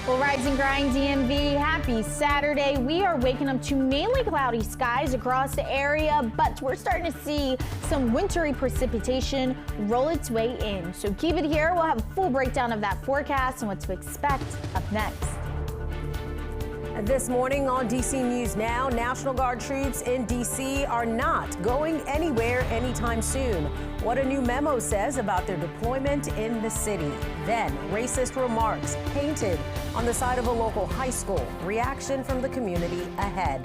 Well, Rise and Grind DMV, happy Saturday. We are waking up to mainly cloudy skies across the area, but we're starting to see some wintry precipitation roll its way in. So keep it here. We'll have a full breakdown of that forecast and what to expect up next. This morning on DC News Now, National Guard troops in DC are not going anywhere anytime soon. What a new memo says about their deployment in the city. Then, racist remarks painted on the side of a local high school. Reaction from the community ahead.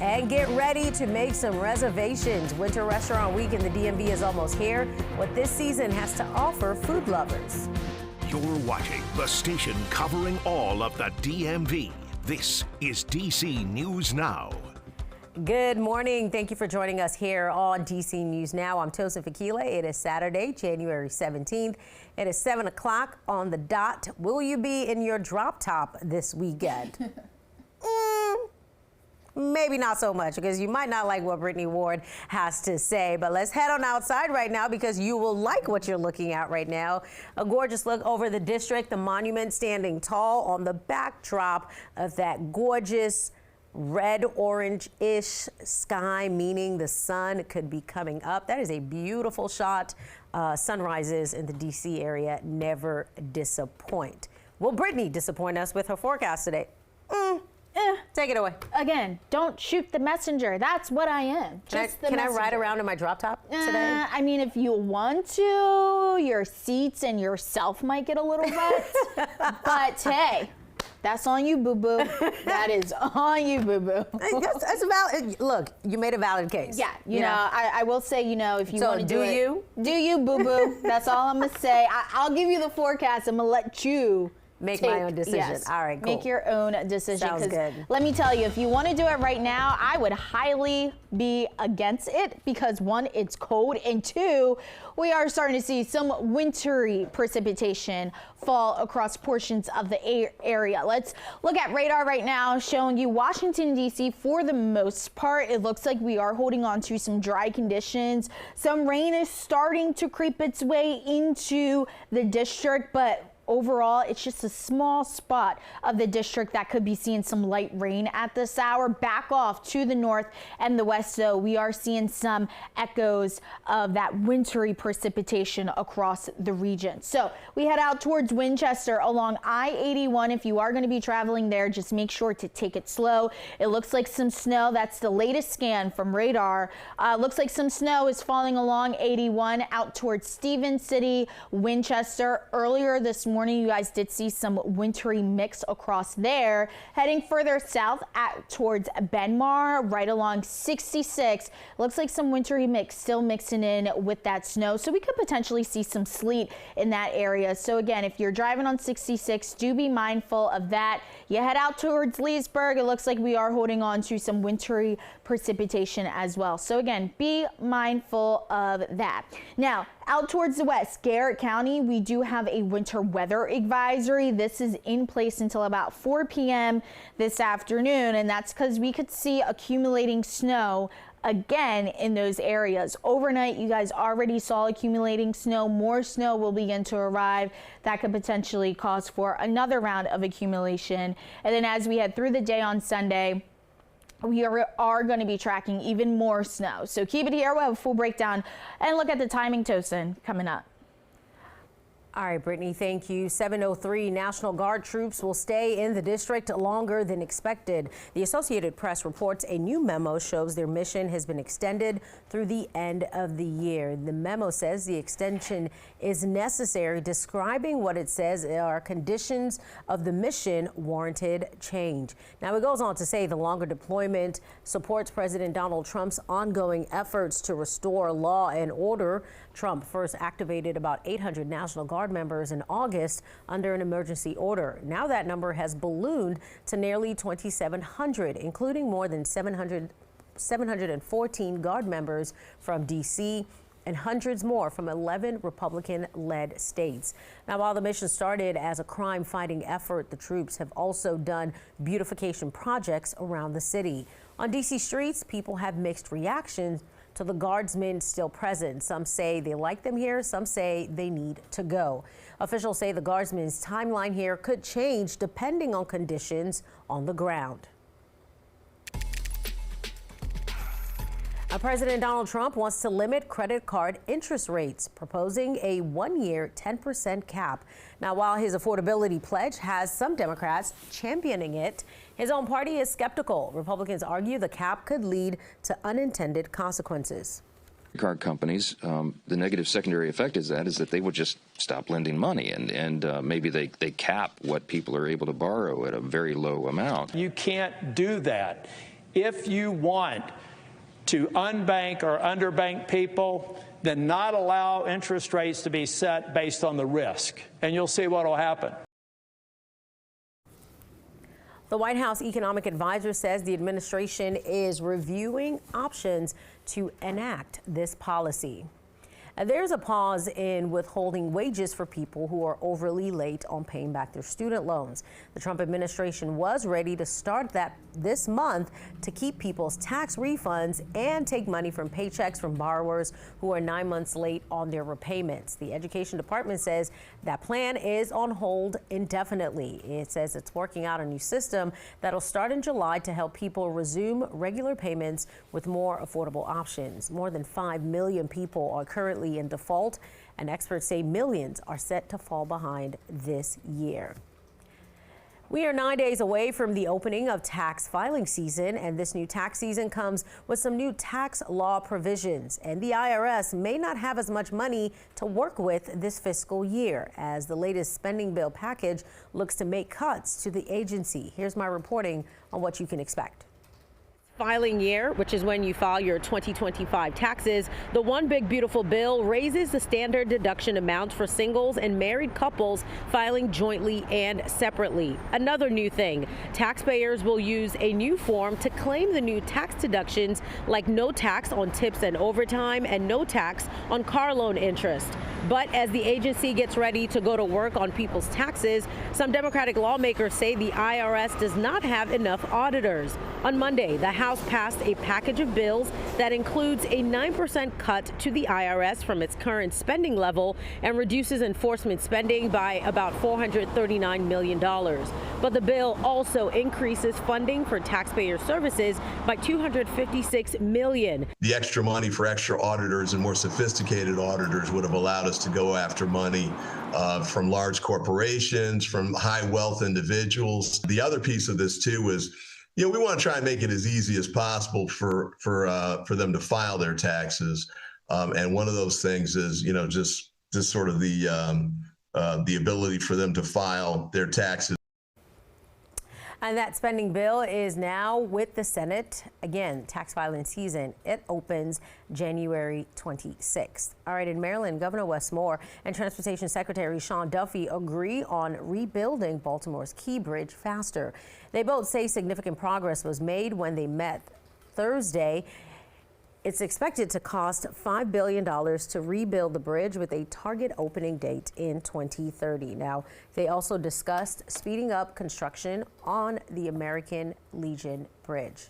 And get ready to make some reservations. Winter Restaurant Week in the DMV is almost here. What this season has to offer food lovers. You're watching the station covering all of the DMV. This is DC News Now. Good morning. Thank you for joining us here on DC News Now. I'm Tosin Fakile. It is Saturday, January 17th. It is 7 o'clock on the dot. Will you be in your drop top this weekend? Maybe not so much, because you might not like what Brittany Ward has to say. But let's head on outside right now, because you will like what you're looking at right now. A gorgeous look over the district, the monument standing tall on the backdrop of that gorgeous red orange-ish sky, meaning the sun could be coming up. That is a beautiful shot. Sunrises in the DC area never disappoint. Will Brittany disappoint us with her forecast today? Take it away. Again, don't shoot the messenger. That's what I am. Can I ride around in my drop top today? I mean, if you want to, your seats and yourself might get a little wet. But hey, that's on you, boo-boo. That is on you, boo-boo. That's a valid. Look, you made a valid case. Yeah, you know, I will say, you know, if you want to do it, do you, boo-boo. That's all I'm gonna say. I'll give you the forecast. I'm gonna let you make my own decision. Yes, all right, cool. Make your own decision. Sounds good. Let me tell you, if you want to do it right now, I would highly be against it, because one, it's cold, and two, we are starting to see some wintry precipitation fall across portions of the area. Let's look at radar right now, showing you Washington, D.C. For the most part, it looks like we are holding on to some dry conditions. Some rain is starting to creep its way into the district, but overall, it's just a small spot of the district that could be seeing some light rain at this hour. Back off to the north and the west, though, we are seeing some echoes of that wintry precipitation across the region. So we head out towards Winchester along I-81. If you are going to be traveling there, just make sure to take it slow. It looks like some snow. That's the latest scan from radar. Looks like some snow is falling along 81 out towards Stevens City, Winchester. Earlier this morning, you guys did see some wintry mix across there. Heading further south towards Benmar, right along 66. Looks like some wintry mix still mixing in with that snow, so we could potentially see some sleet in that area. So again, if you're driving on 66, do be mindful of that. You head out towards Leesburg, it looks like we are holding on to some wintry precipitation as well. So again, be mindful of that. Now, out towards the west, Garrett County, we do have a winter weather advisory. This is in place until about 4 p.m. this afternoon, and that's because we could see accumulating snow again in those areas. Overnight, you guys already saw accumulating snow. More snow will begin to arrive. That could potentially cause for another round of accumulation. And then as we head through the day on Sunday, we are going to be tracking even more snow. So keep it here. We'll have a full breakdown and look at the timing, Tosin, coming up. All right, Brittany, thank you. 7:03, National Guard troops will stay in the district longer than expected. The Associated Press reports a new memo shows their mission has been extended through the end of the year. The memo says the extension is necessary, describing what it says are conditions of the mission warranted change. Now, it goes on to say the longer deployment supports President Donald Trump's ongoing efforts to restore law and order. Trump first activated about 800 National Guard members in August under an emergency order. Now that number has ballooned to nearly 2,700, including more than 714 Guard members from D.C. and hundreds more from 11 Republican-led states. Now, while the mission started as a crime-fighting effort, the troops have also done beautification projects around the city. On D.C. streets, people have mixed reactions to the guardsmen still present. Some say they like them here, some say they need to go. Officials say the guardsmen's timeline here could change depending on conditions on the ground. President Donald Trump wants to limit credit card interest rates, proposing a one-year 10% cap. Now, while his affordability pledge has some Democrats championing it, his own party is skeptical. Republicans argue the cap could lead to unintended consequences. Card companies, the negative secondary effect is that they would just stop lending money, and maybe they cap what people are able to borrow at a very low amount. You can't do that. If you want to unbank or underbank people, then not allow interest rates to be set based on the risk, and you'll see what will happen. The White House economic advisor says the administration is reviewing options to enact this policy. There's a pause in withholding wages for people who are overly late on paying back their student loans. The Trump administration was ready to start that this month to keep people's tax refunds and take money from paychecks from borrowers who are 9 months late on their repayments. The Education Department says that plan is on hold indefinitely. It says it's working out a new system that'll start in July to help people resume regular payments with more affordable options. More than 5 million people are currently in default, and experts say millions are set to fall behind this year. We are 9 days away from the opening of tax filing season, and this new tax season comes with some new tax law provisions. And the IRS may not have as much money to work with this fiscal year as the latest spending bill package looks to make cuts to the agency. Here's my reporting on what you can expect. Filing year, which is when you file your 2025 taxes, the One Big Beautiful Bill raises the standard deduction amount for singles and married couples filing jointly and separately. Another new thing, taxpayers will use a new form to claim the new tax deductions, like no tax on tips and overtime and no tax on car loan interest. But as the agency gets ready to go to work on people's taxes, some Democratic lawmakers say the IRS does not have enough auditors. On Monday, the House passed a package of bills that includes a 9% cut to the IRS from its current spending level and reduces enforcement spending by about $439 million. But the bill also increases funding for taxpayer services by $256 million. The extra money for extra auditors and more sophisticated auditors would have allowed us to go after money from large corporations, from high wealth individuals. The other piece of this too is, we want to try and make it as easy as possible for them to file their taxes, and one of those things is, just sort of the ability for them to file their taxes. And that spending bill is now with the Senate. Again, tax filing season, it opens January 26th. All right, in Maryland, Governor Wes Moore and Transportation Secretary Sean Duffy agree on rebuilding Baltimore's Key Bridge faster. They both say significant progress was made when they met Thursday. It's expected to cost $5 billion to rebuild the bridge with a target opening date in 2030. Now, they also discussed speeding up construction on the American Legion Bridge.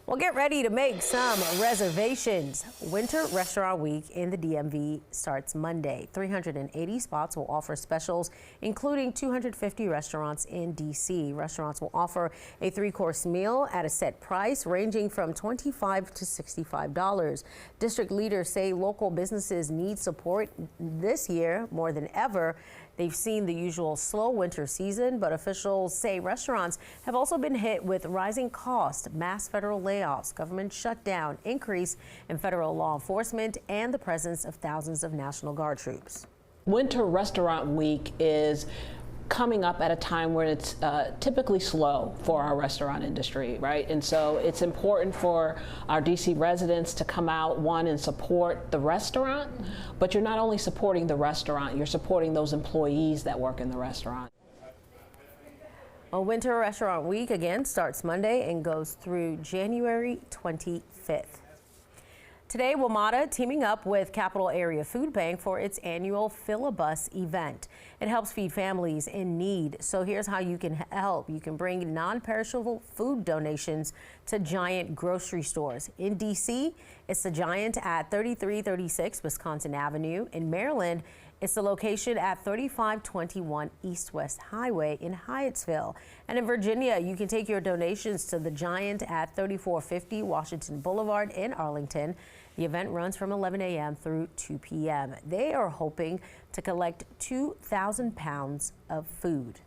Well, get ready to make some reservations. Winter Restaurant Week in the DMV starts Monday. 380 spots will offer specials, including 250 restaurants in D.C. Restaurants will offer a 3-course meal at a set price ranging from $25 to $65. District leaders say local businesses need support this year more than ever. They've seen the usual slow winter season, but officials say restaurants have also been hit with rising costs, mass federal layoffs, government shutdown, increase in federal law enforcement, and the presence of thousands of National Guard troops. Winter Restaurant Week is coming up at a time where it's typically slow for our restaurant industry, right? And so it's important for our DC residents to come out, one, and support the restaurant, but you're not only supporting the restaurant, you're supporting those employees that work in the restaurant. Well, Winter Restaurant Week again starts Monday and goes through January 25th. Today, WMATA teaming up with Capital Area Food Bank for its annual Fill-A-Bus event. It helps feed families in need. So here's how you can help. You can bring non-perishable food donations to Giant grocery stores. In D.C., it's the Giant at 3336 Wisconsin Avenue. In Maryland, it's the location at 3521 East West Highway in Hyattsville. And in Virginia, you can take your donations to the Giant at 3450 Washington Boulevard in Arlington. The event runs from 11 a.m. through 2 p.m. They are hoping to collect 2,000 pounds of food.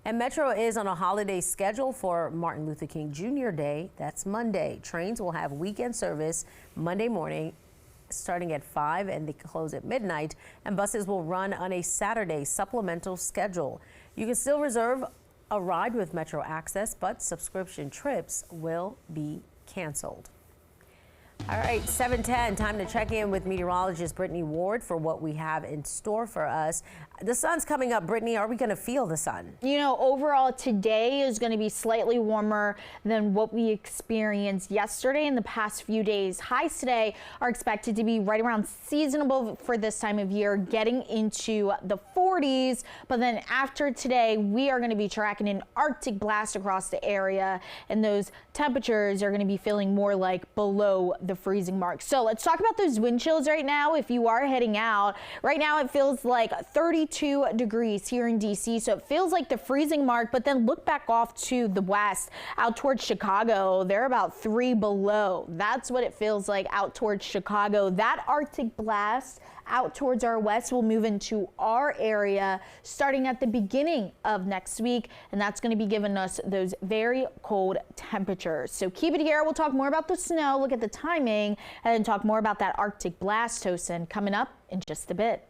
And Metro is on a holiday schedule for Martin Luther King Jr. Day. That's Monday. Trains will have weekend service Monday morning starting at 5 and they close at midnight, and buses will run on a Saturday supplemental schedule. You can still reserve a ride with Metro Access, but subscription trips will be canceled. All right, 7:10, time to check in with meteorologist Brittany Ward for what we have in store for us. The sun's coming up, Brittany. Are we going to feel the sun? You know, overall today is going to be slightly warmer than what we experienced yesterday in the past few days. Highs today are expected to be right around seasonable for this time of year, getting into the 40s. But then after today, we are going to be tracking an Arctic blast across the area, and those temperatures are going to be feeling more like below the freezing mark. So let's talk about those wind chills right now. If you are heading out right now, it feels like 32 degrees here in DC. So it feels like the freezing mark, but then look back off to the west out towards Chicago. They're about 3 below. That's what it feels like out towards Chicago. That Arctic blast out towards our west will move into our area starting at the beginning of next week, and that's going to be giving us those very cold temperatures. So keep it here. We'll talk more about the snow, look at the timing, and then talk more about that Arctic blast, Tosin, coming up in just a bit.